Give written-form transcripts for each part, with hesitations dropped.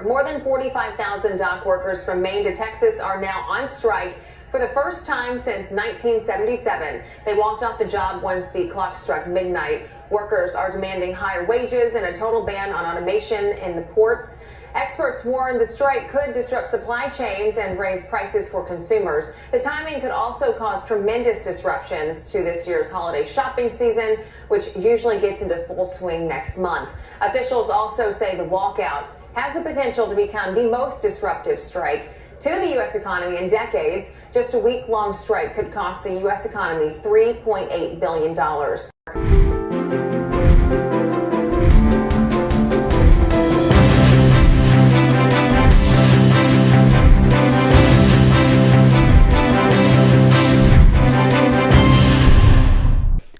work. More than 45,000 dock workers from Maine to Texas are now on strike for the first time since 1977. They walked off the job once the clock struck midnight. Workers are demanding higher wages and a total ban on automation in the ports. Experts warn the strike could disrupt supply chains and raise prices for consumers. The timing could also cause tremendous disruptions to this year's holiday shopping season, which usually gets into full swing next month. Officials also say the walkout has the potential to become the most disruptive strike to the U.S. economy in decades. Just a week-long strike could cost the U.S. economy $3.8 billion.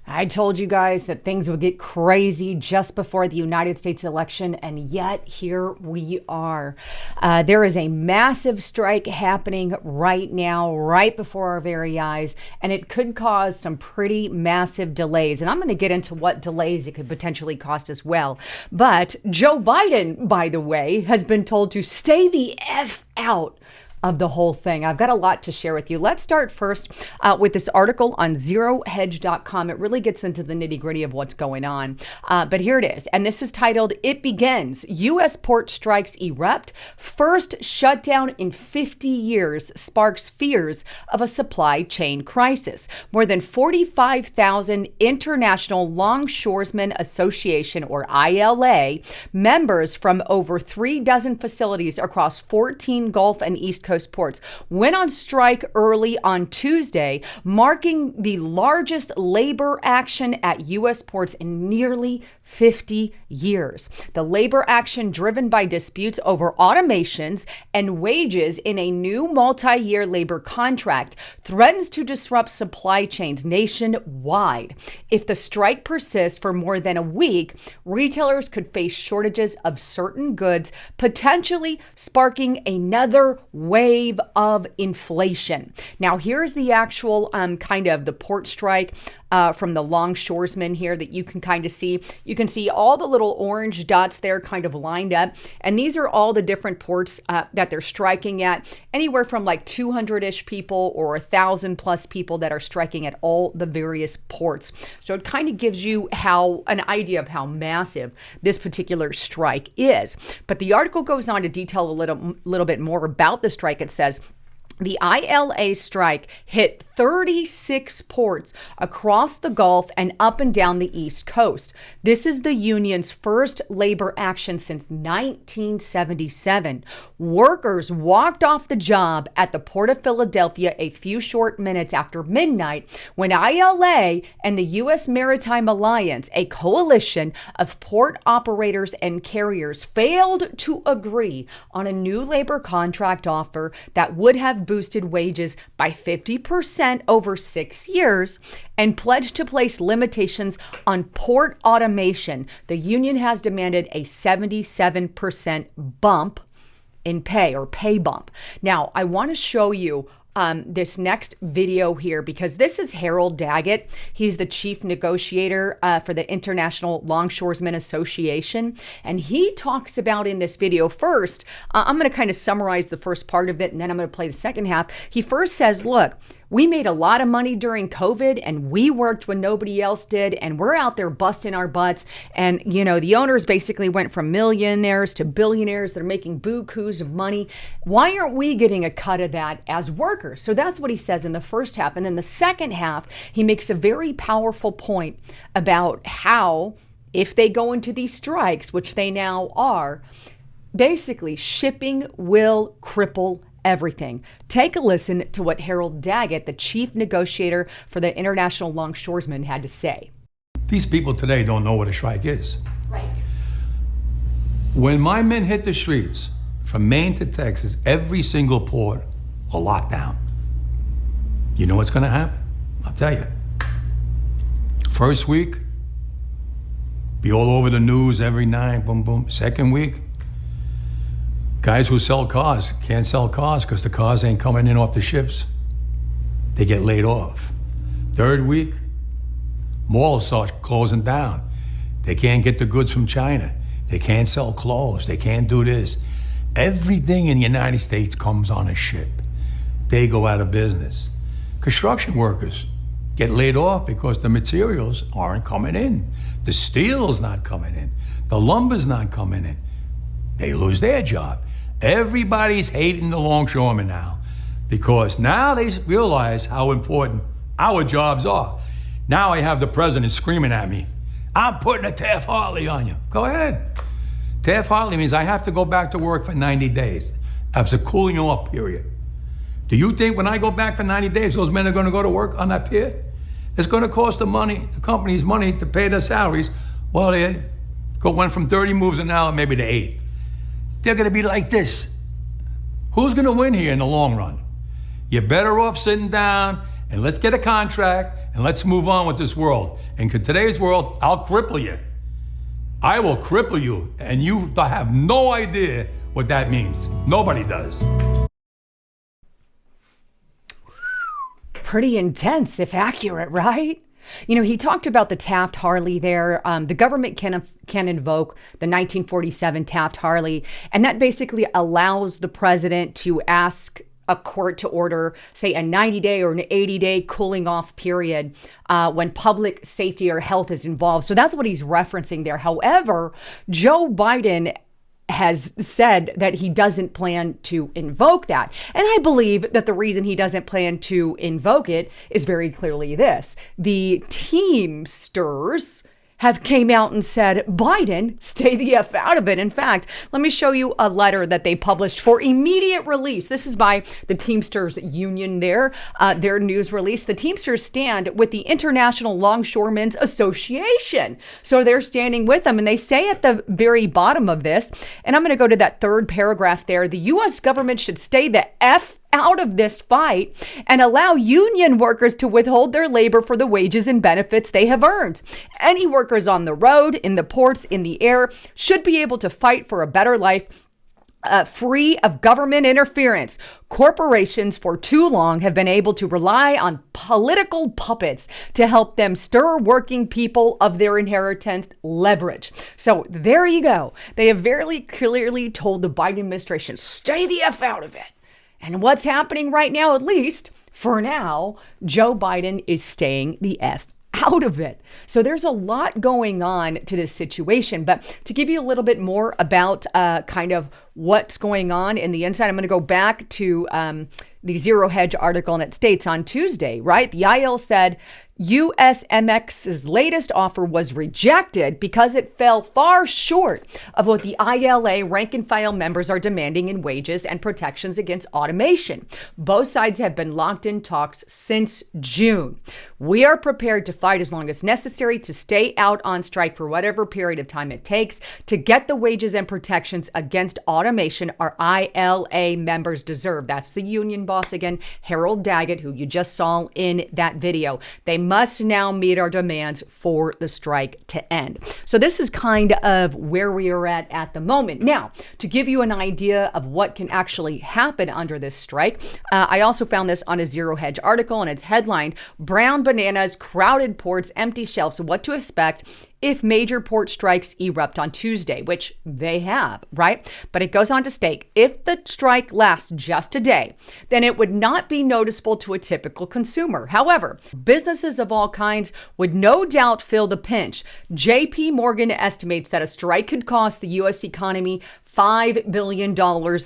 I told you guys that things would get crazy just before the United States election, and yet here we are. There is a massive strike happening right now, right before our very eyes, and it could cause some pretty massive delays. And I'm going to get into what delays it could potentially cost as well. But Joe Biden, by the way, has been told to stay the F out of the whole thing. I've got a lot to share with you. Let's start first with this article on zerohedge.com. It really gets into the nitty-gritty of what's going on. But here it is. And this is titled, "It Begins. U.S. Port Strikes Erupt. First shutdown in 50 years sparks fears of a supply chain crisis." More than 45,000 International Longshoremen Association, or ILA, members from over 36 facilities across 14 Gulf and East Coast ports went on strike early on Tuesday, marking the largest labor action at U.S. ports in nearly 50 years. The labor action, driven by disputes over automations and wages in a new multi-year labor contract, threatens to disrupt supply chains nationwide. If the strike persists for more than a week, retailers could face shortages of certain goods, potentially sparking another wave of inflation. Now, here's the actual kind of the port strike from the longshoresmen here that you can kind of see. You can see all the little orange dots there kind of lined up. And these are all the different ports that they're striking at. Anywhere from like 200-ish people or 1,000 plus people that are striking at all the various ports. So it kind of gives you an idea of how massive this particular strike is. But the article goes on to detail a little bit more about the strike. It says, the ILA strike hit 36 ports across the Gulf and up and down the East Coast. This is the union's first labor action since 1977. Workers walked off the job at the Port of Philadelphia a few short minutes after midnight when ILA and the U.S. Maritime Alliance, a coalition of port operators and carriers, failed to agree on a new labor contract offer that would have boosted wages by 50% over 6 years and pledged to place limitations on port automation. The union has demanded a 77% bump in pay, or pay bump. Now, I want to show you this next video here, because this is Harold Daggett. He's the chief negotiator for the International Longshoresmen Association. And he talks about in this video, first, I'm going to kind of summarize the first part of it, and then I'm going to play the second half. He first says, look, we made a lot of money during COVID and we worked when nobody else did, and we're out there busting our butts. And, you know, the owners basically went from millionaires to billionaires. They're making bukus of money. Why aren't we getting a cut of that as workers? So that's what he says in the first half. And then the second half, he makes a very powerful point about how, if they go into these strikes, which they now are, basically shipping will cripple everything. Take a listen to what Harold Daggett, the chief negotiator for the International Longshoresmen, had to say. These people today don't know what a strike is. Right. When my men hit the streets, from Maine to Texas, every single port will lock down. You know what's going to happen? I'll tell you. First week, be all over the news every night, boom, boom. Second week, guys who sell cars can't sell cars because the cars ain't coming in off the ships. They get laid off. Third week, malls start closing down. They can't get the goods from China. They can't sell clothes. They can't do this. Everything in the United States comes on a ship. They go out of business. Construction workers get laid off because the materials aren't coming in. The steel's not coming in. The lumber's not coming in. They lose their job. Everybody's hating the longshoremen now because now they realize how important our jobs are. Now I have the president screaming at me, I'm putting a TaftHarley on you. Go ahead. TaftHarley means I have to go back to work for 90 days. That's a cooling off period. Do you think when I go back for 90 days, those men are going to go to work on that pier? It's going to cost the companies money to pay their salaries. Well, they went from 30 moves an hour maybe to 8. They're going to be like this. Who's going to win here in the long run? You're better off sitting down and let's get a contract and let's move on with this world. And in today's world, I'll cripple you. I will cripple you, and you have no idea what that means. Nobody does. Pretty intense, if accurate, right? You know, he talked about the TaftHarley there. The government can invoke the 1947 TaftHarley, and that basically allows the president to ask a court to order, say, a 90-day or an 80-day cooling off period when public safety or health is involved. So that's what he's referencing there. However, Joe Biden has said that he doesn't plan to invoke that. And I believe that the reason he doesn't plan to invoke it is very clearly this. The Teamsters have came out and said, Biden, stay the F out of it. In fact, let me show you a letter that they published for immediate release. This is by the Teamsters Union there, their news release. The Teamsters stand with the International Longshoremen's Association. So they're standing with them. And they say at the very bottom of this, and I'm going to go to that third paragraph there, the U.S. government should stay the F out of this fight and allow union workers to withhold their labor for the wages and benefits they have earned. Any workers on the road, in the ports, in the air should be able to fight for a better life free of government interference. Corporations for too long have been able to rely on political puppets to help them stir working people of their inheritance leverage. So there you go. They have very clearly told the Biden administration, stay the F out of it. And what's happening right now, at least for now, Joe Biden is staying the F out of it. So there's a lot going on to this situation. But to give you a little bit more about kind of what's going on in the inside, I'm going to go back to the Zero Hedge article, and it states on Tuesday, right? The IL said USMX's latest offer was rejected because it fell far short of what the ILA rank and file members are demanding in wages and protections against automation. Both sides have been locked in talks since June. We are prepared to fight as long as necessary to stay out on strike for whatever period of time it takes to get the wages and protections against automation our ILA members deserve. That's the union boss again, Harold Daggett, who you just saw in that video. They must now meet our demands for the strike to end. So this is kind of where we are at the moment. Now, to give you an idea of what can actually happen under this strike, I also found this on a Zero Hedge article, and it's headlined, Brown Bananas, Crowded Ports, Empty Shelves, What to Expect if major port strikes erupt on Tuesday, which they have, right? But it goes on to state, if the strike lasts just a day, then it would not be noticeable to a typical consumer. However, businesses of all kinds would no doubt feel the pinch. JP Morgan estimates that a strike could cost the U.S. economy $5 billion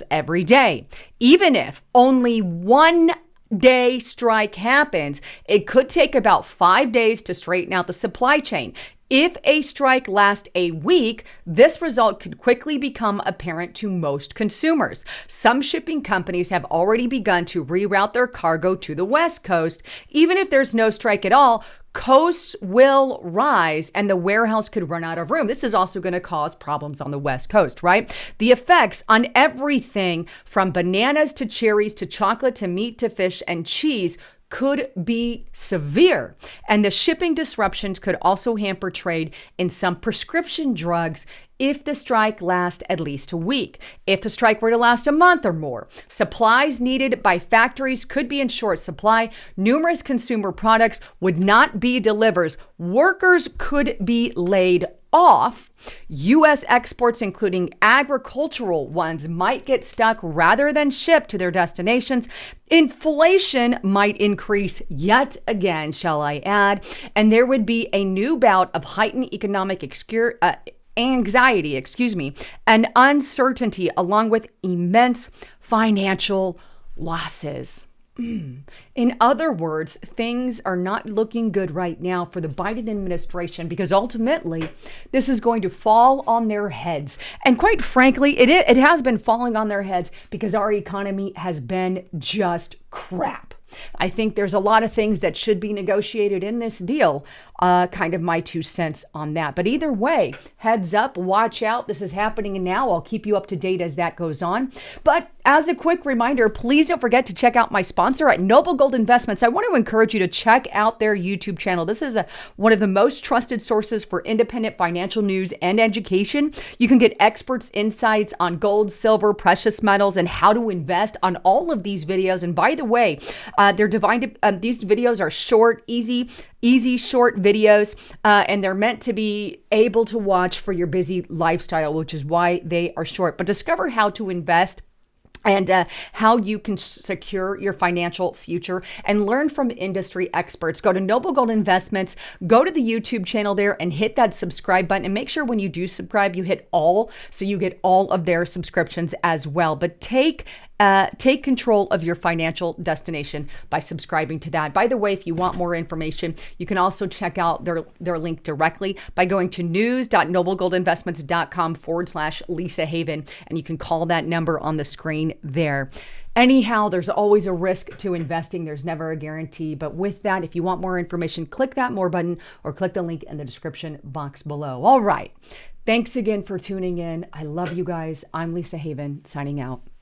every day. Even if only one day strike happens, it could take about 5 days to straighten out the supply chain. If a strike lasts a week, this result could quickly become apparent to most consumers. Some shipping companies have already begun to reroute their cargo to the West Coast. Even if there's no strike at all, costs will rise and the warehouse could run out of room. This is also going to cause problems on the West Coast, right? The effects on everything from bananas to cherries to chocolate to meat to fish and cheese could be severe. And the shipping disruptions could also hamper trade in some prescription drugs if the strike lasts at least a week. If the strike were to last a month or more, supplies needed by factories could be in short supply. Numerous consumer products would not be delivered. Workers could be laid off, U.S. exports, including agricultural ones, might get stuck rather than shipped to their destinations. Inflation might increase yet again, shall I add, and there would be a new bout of heightened economic anxiety, and uncertainty, along with immense financial losses. In other words, things are not looking good right now for the Biden administration, because ultimately this is going to fall on their heads. And quite frankly, it has been falling on their heads because our economy has been just crap. I think there's a lot of things that should be negotiated in this deal. Kind of my 2 cents on that. But either way, heads up, watch out. This is happening now. I'll keep you up to date as that goes on. But as a quick reminder, please don't forget to check out my sponsor at Noble Gold Investments. I want to encourage you to check out their YouTube channel. This is one of the most trusted sources for independent financial news and education. You can get experts' insights on gold, silver, precious metals, and how to invest on all of these videos. And by the way, they're divided. These videos are short, easy short videos, and they're meant to be able to watch for your busy lifestyle, which is why they are short. But discover how to invest and how you can secure your financial future and learn from industry experts. Go to Noble Gold Investments, go to the YouTube channel there and hit that subscribe button. And make sure when you do subscribe, you hit all, so you get all of their subscriptions as well. But take control of your financial destination by subscribing to that. By the way, if you want more information, you can also check out their link directly by going to news.noblegoldinvestments.com/Lisa Haven, and you can call that number on the screen there. Anyhow, there's always a risk to investing. There's never a guarantee. But with that, if you want more information, click that more button or click the link in the description box below. All right. Thanks again for tuning in. I love you guys. I'm Lisa Haven, signing out.